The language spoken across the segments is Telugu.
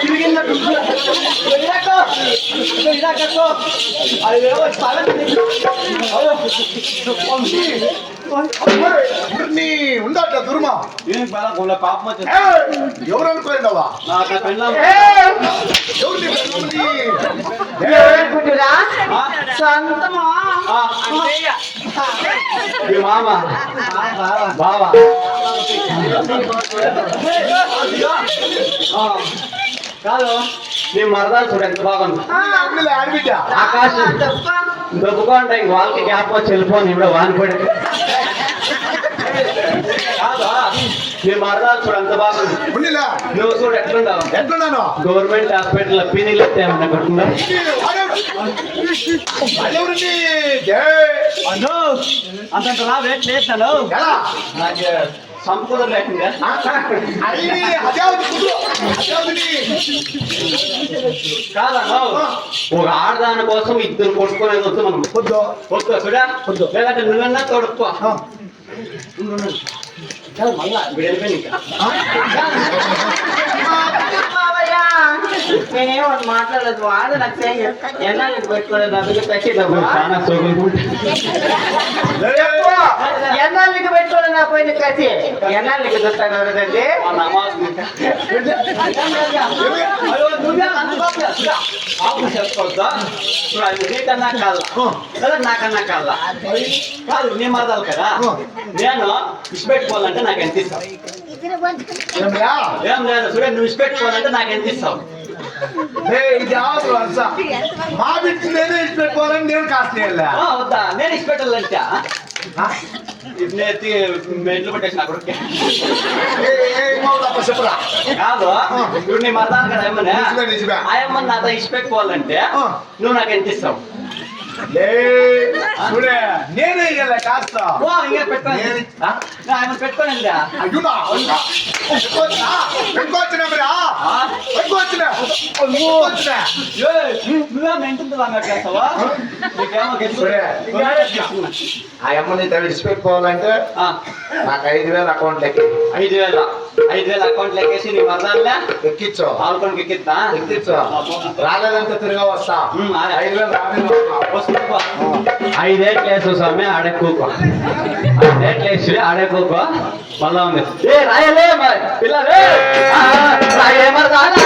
తిరిగిందట్టు ఉండట దుర్మా పాపం ఎవరు అనుకోండవా మామ బావా కాదు నీ మరదాలు చూడ ఎంత బాగుంది ఆడబిడ్డ ఆకాశం దొబ్బుకోండి ఇంక వాళ్ళకి గ్యాప్ వచ్చి వెళ్ళిపోను ఇప్పుడు వానిపడి కాదు నీ మరదాలు చూడ ఎంత బాగుంది నువ్వు చూడు ఎట్లున్నావు గవర్నమెంట్ హాస్పిటల్ పీనీలు ఎత్తామన్నా కొట్టిందా అంత వెయిట్ లేస్తాను నాకు సంపూర్ణ లేకుండా కాదన్నా ఒక ఆడదాని కోసం ఇద్దరు కొట్టుకునేది వస్తే మనం వద్దు చూడా లేదంటే నువ్వన్నా తోడుకో మళ్ళా వెళ్ళిపోయి నేనేమో మాట్లాడలేదు వాడు నాకు ఎన్నాళ్ళకి పెట్టుకోలేదు అందుకే ఖచ్చితంగా ఎన్నాళ్ళకి పెట్టుకోలేదు నా పోయిన కసి ఎన్నాళ్ళకి చూస్తాను ఎవరండి నీకన్నా కాదు నాకన్నా కాదా కాదు నీ మరదాలు కదా నేను ఇష్టపెట్టుకోవాలంటే నాకు ఎంత ఇస్తావు ఏం లేదు చూడ నువ్వు ఇష్టపెట్టుకోవాలంటే నాకు ఎంత ఇస్తావు ఇది మా బిడ్డ నేనే ఇష్టపెట్టుకోవాలని నేను కాస్త వద్దా నేను ఇష్టపెట్టాలంటే మెట్లు పెట్టేసిన కాదు ఇప్పుడు నీ మరదాను కదా ఏమన్నా ఆయమ్మని నాతో ఇష్టపెట్టుకోవాలంటే నువ్వు నాకు ఎంత ఇస్తావు నేనే కాస్త ఇంకా పెట్టుకోండి పెట్టుకోండి నువ్వేమో ఎంతుంది చేస్తావా ఆ అమ్మని విడిచిపెట్టుకోవాలంటే నాకు 5,000 అకౌంట్ లెక్క 5,000 అకౌంట్ లెక్కేసి నీ మరదాన్లే ఎక్కించు ఆల్కొండకి ఎక్కించు రాలేదంటే తిరిగా వస్తా 5,000 రాలేదు 5 ఏట్లేసు స్వామి ఆడే కూకో 5 ఏట్లేసి ఆడే కూకో మళ్ళా ఉంది ఏ రాయలే పిల్లలే రాయే మరదానా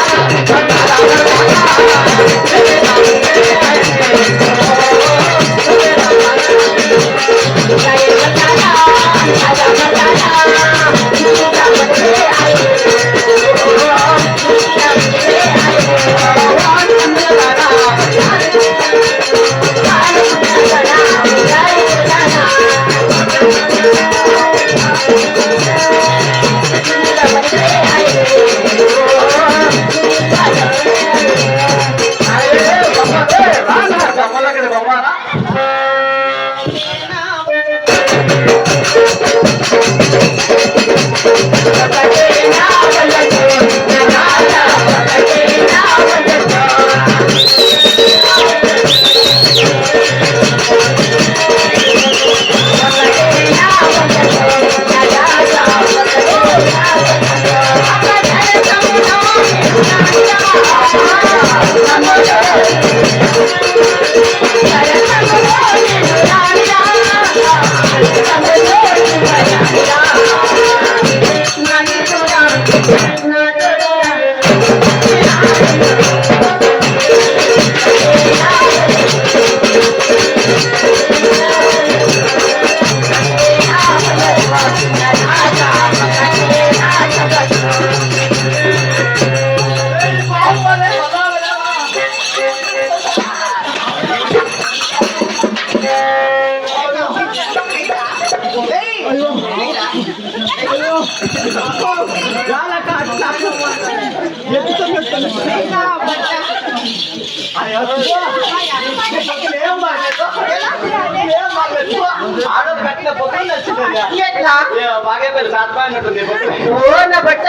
ఆడోళ్ళు కట్టిన పొక్కులు నచ్చింది ఎట్లా బాగా పెళ్ళి సాత్పాయినట్టుంది ఓ నా బట్ట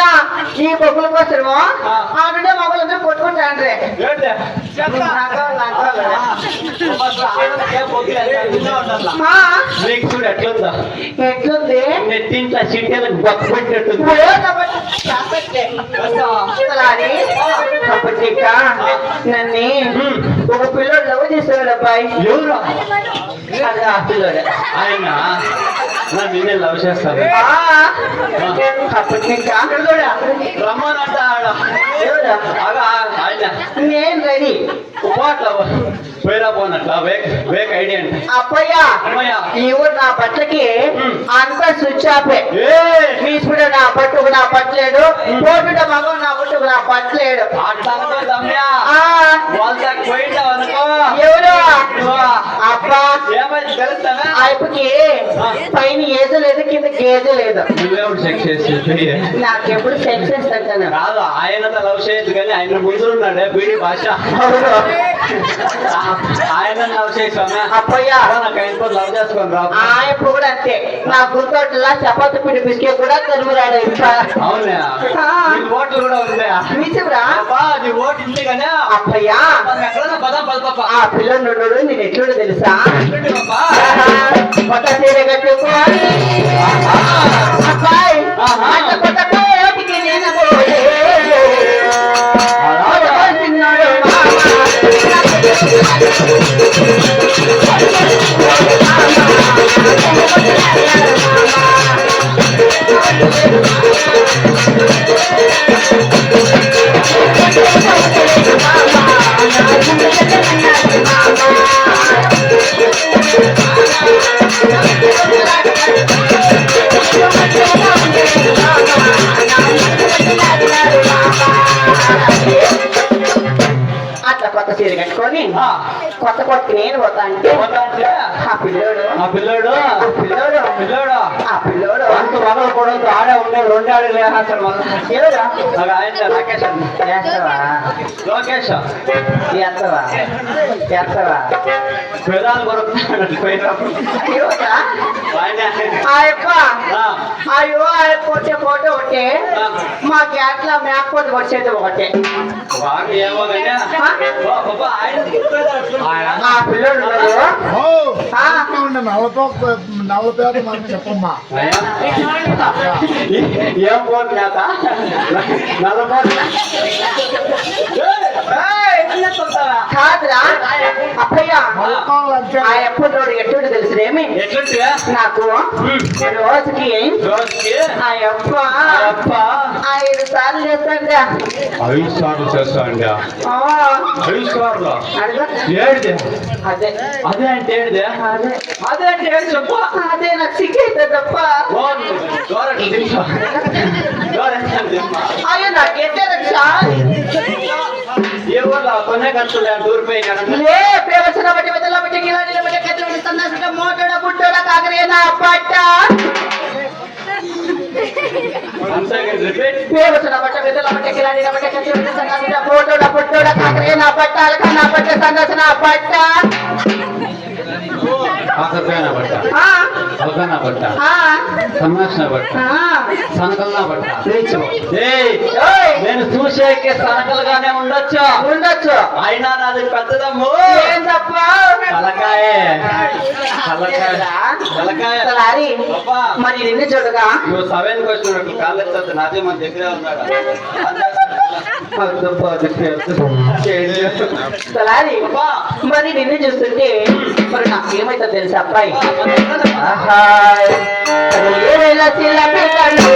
ఈ బొక్కుల కోసము ఆడుండే మగలందరూ కొట్టుకుంటాండ్రే నీకు చూడు ఎట్లుందా ఎట్లుంది నెట్టింట్లో చిట్టెలకు బొక్క పెట్టినట్టుంది ఓ నా బట్ట చాపెట్టే అసలాని అప్పటిక నన్ను ఒక పిల్లోడు లవ్ చేసేవాడు అబ్బాయి ఎవరు అది ఆ పిల్లోడే ఆయన నిన్నే లవ్ చేస్తాను అప్పటిక రమ్మనంట ఆడ ఎవరా ఆగా ఆయన నేను రెడీ పోట్ల పోయిరా పోనట్ల వేక్ ఐడియా అంటే అప్పయ్యా అమ్మయ్య. ఈ ఊరు నా బట్టలకి అంత స్విచ్ ఆపే ఏ తీసుకుంటే నా పట్టుకు నా పట్టలేడు పోటుట మగం నా పట్టుకు నా పట్టలేడు అట్లా అనుకోదమ్మా ఆ, వాళ్ళ పోయింటావు అనుకో ఎవరు నువ్వు అబ్బా ఏమైంది తెలుస్తావా ఆయనకి పైన ఏదో లేదు కింద గేదె లేదు నువ్వేమిటి చెక్ చేసి నాకెప్పుడు సెక్స్ చేస్తాను కాదు ఆయనతో లవ్ చేయొద్దు కానీ ఆయన ముందు ఉన్నాడే బీడి భాష ఆయన లవ్ చేసామే అప్పయ్యా నాకు ఆయన లవ్ చేసుకొని రా ఆయన కూడా అంతే నా గుర్తోటలా చపాతి పిండి బిస్కెట్ కూడా తరుమురాడు అవునా నీ ఓట్లు కూడా ఉందా నిజంరా అబ్బా నీ ఓటు ఉంది కానీ అప్పయ్యా మనం ఎక్కడన్నా పదం పదప ఆ పిల్లడు నేను ఎట్లుండో తెలుసా పాపా కొత్త చీర కట్టుకోవాలి అబ్బాయి అంత కొత్త కోటికి నేను పోలే. చిన్నాడు అట్లా కొత్త చీర కట్టుకొని కొత్త కొత్త నేను పోతా అంటే ఆ పిల్లోడు ఆ పిల్లోడు ఆ పిల్లోడు పిల్లోడు ఆ పిల్లోడు అంత మొదలు కూడా ఆడే ఉండే రెండు ఆడే లేహాసారు ఎవరా అది ఆయన రాకేష్ అండి చేస్తావా లోకేష్ చేస్తావా చేస్తావా పెదాలు కొరుకుతాడు పోయినప్పుడు ఎవరా ఆయన ఆ యప్ప అయ్యో ఆ యప్ప వచ్చే ఫోటో ఒకటే మా గ్యాట్లా మ్యాప్ కోట్ వచ్చేది ఒకటే బాగా ఏమో కానీ ఆయన ఆ పిల్లోడు ఉన్నాడు. ఆ, నలభై మనకి చెప్పమ్మా ఏం పోదు నేత నలభై కాదురా అప్పయ్య ఆ ఎప్పుడు ఎప్పుడు తెలుసునేమి ఎట్లుంటే నాకు రోజుకి రోజుకి ఆ యప్ప అప్ప 5 సార్లు చేస్తాడా 5 సార్లు చేస్తాండి 5 సార్లు అడుగు ఏడిదే అదే అదే అంటే ఏడిదే అదే అదే అంటే ఏడు చెప్ప అదే నాకు సిగ్గైతే తప్ప అయ్యో నాకెట్టే రక్ష ఏ ఊర్లో కొనే ఖర్చులే దూరిపోయి లే ప్రవచన బట్టి వెదల బట్టి గిలాడీల బట్టి కత్తిల సందర్శన మోటోడ బుట్టోడ కాకరేనా పట్ట ప్రవచన బట్టి వెదల బట్టి గిలాడీల బట్టి కత్తిల సందర్శన మోటోడ బుట్టోడ కాకరేనా పట్ట అలకనా పట్ట సందర్శన పట్ట కాకరకాయన పట్ట ఆ అలకన్న పట్ట ఆ సన్నాసిన పట్ట ఆ సనకల్లా పట్ట ఓయ్ నేను చూసేకే సనకలుగానే ఉండొచ్చు ఉండొచ్చు అయినా నాది పెద్దదమ్ము ఏం తప్ప తలకాయే తలకాయ తలారి అబ్బా మరి నిన్ను చూడగా నువ్వు 7కి వచ్చినట్టు కాలేజ్ నాదే మన దగ్గరే ఉన్నాడు తలారి మరి నిన్ను చూస్తుంటే మరి నాకేమైతే తెలుసా అబ్బాయి ఆహా ఏవేళ చిల్ల పెట్టాడు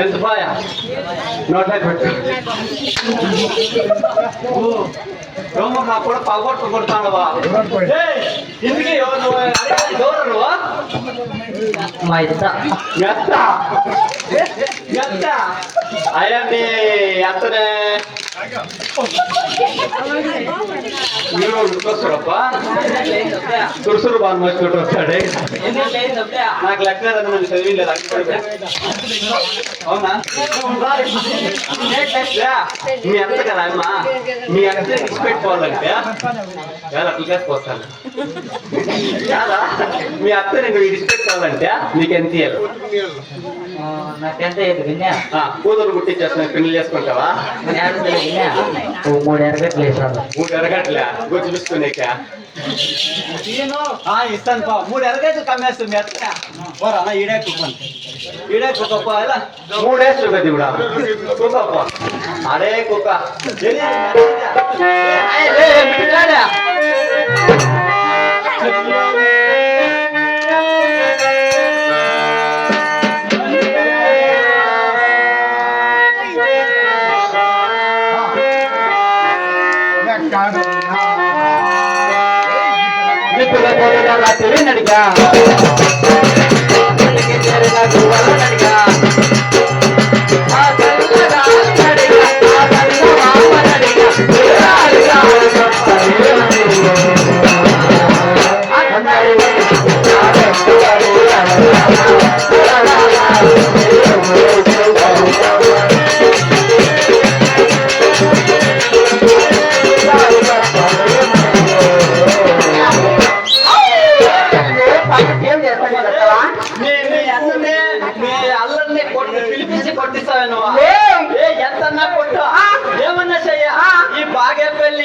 ఎంత పాయ నోట్లే పెట్టు రోమకు అప్పుడు పగొట్టు కొడతానువా ఇందుకే ఎవరు నువ్వు మా ఇద్ద ఎత్త ఎత్త అయ్యండి ఎత్తనే మీరు ఉడుకొస్తారప్ప తురుసురు బాగా మోసుకుంటూ వచ్చాడే నాకు లెక్క నన్ను చదివిలేదు అవునా మీ అత్త కదా అమ్మ మీ అత్త ఇచ్చి పెట్టుకోవాలంటే అట్లా చేసుకోస్తాను కాదా మీ అత్త నేను ఇడిచి పెట్టుకోవాలంటే మీకు ఎంత ఇయ్యాలి నాకెంత విన్నా కూతురు గుట్టించేస్తున్నా పెళ్లి చేసుకుంటావా 3 ఎరగట్లు వేసాను 3 ఎరగట్లే గుర్తు చూసుకునేక ఇస్తాను పా 3 ఎరగట్లు కమ్మేస్తుంది మీ అత్త పోరా ఈడే కుక్కను ఈడే కుక్క ఇలా 3 వేస్తుంది కదా కూడా కుక్క అరే కుక్క నడిగా పిలిపించి కొట్టిస్తావు నువ్వు ఎంతన్నా కొట్టు ఏమన్నా చెయ్య ఈ బాగా పెళ్లి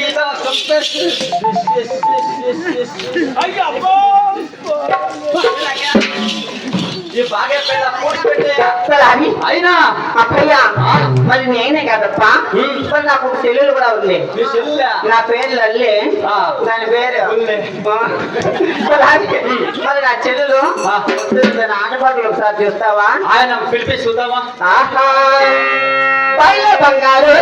ఈ బాగా పెళ్ళ పూడి పెట్టే అయినా అప్పయ్య మరి నేనే కదప్ప మరి నాకు ఒక చెల్లెలు కూడా ఉంది నీ చెల్లె నా పేరు లల్లి దాని పేరు మరి నా చెల్లెలు దాని ఆటపాటలు ఒకసారి చూస్తావా ఆయన పిలిపి చూద్దామా ఆహా బంగారు